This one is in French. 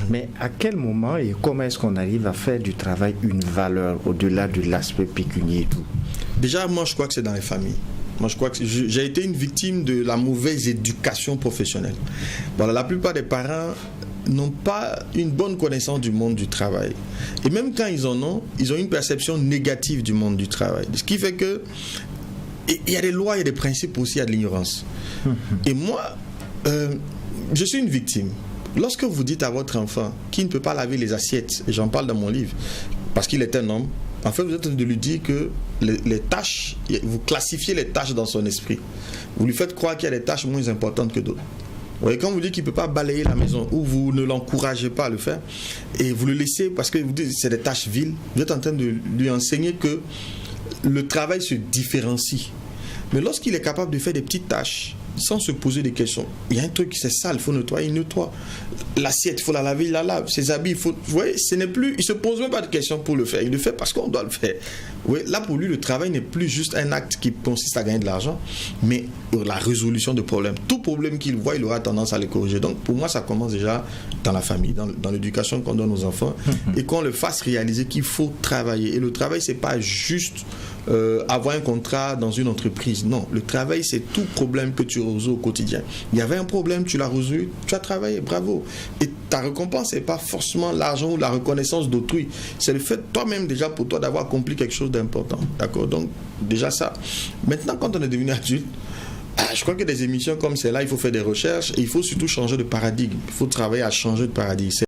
Mais à quel moment et comment est-ce qu'on arrive à faire du travail une valeur au-delà de l'aspect pécunier et tout? Déjà, moi, je crois que c'est dans les familles. Moi, je crois que j'ai été une victime de la mauvaise éducation professionnelle. Voilà, la plupart des parents n'ont pas une bonne connaissance du monde du travail. Et même quand ils en ont, ils ont une perception négative du monde du travail. Ce qui fait que il y a des lois, il y a des principes aussi, il y a de l'ignorance. Et moi, je suis une victime. Lorsque vous dites à votre enfant qu'il ne peut pas laver les assiettes, et j'en parle dans mon livre, parce qu'il est un homme, en fait, vous êtes en train de lui dire que les tâches, vous classifiez les tâches dans son esprit. Vous lui faites croire qu'il y a des tâches moins importantes que d'autres. Vous voyez, quand vous dites qu'il ne peut pas balayer la maison, ou vous ne l'encouragez pas à le faire, et vous le laissez parce que vous dites que c'est des tâches viles, vous êtes en train de lui enseigner que le travail se différencie. Mais lorsqu'il est capable de faire des petites tâches, sans se poser des questions, il y a un truc, c'est sale, il faut nettoyer, il nettoie. L'assiette, il faut la laver, il la lave. Ses habits, il faut... Vous voyez, ce n'est plus... Il ne se pose même pas de questions pour le faire. Il le fait parce qu'on doit le faire. Vous voyez, là, pour lui, le travail n'est plus juste un acte qui consiste à gagner de l'argent, mais la résolution de problèmes. Tout problème qu'il voit, il aura tendance à les corriger. Donc, pour moi, ça commence déjà dans la famille, dans l'éducation qu'on donne aux enfants, et qu'on le fasse réaliser qu'il faut travailler. Et le travail, ce n'est pas juste avoir un contrat dans une entreprise. Non, le travail, c'est tout problème que tu résous au quotidien. Il y avait un problème, tu l'as résolu, tu as travaillé, bravo. Et ta récompense, ce n'est pas forcément l'argent ou la reconnaissance d'autrui. C'est le fait, toi-même, déjà, pour toi, d'avoir accompli quelque chose d'important. D'accord? Donc, déjà ça. Maintenant, quand on est devenu adulte, je crois que des émissions comme celle-là, il faut faire des recherches et il faut surtout changer de paradigme. Il faut travailler à changer de paradigme.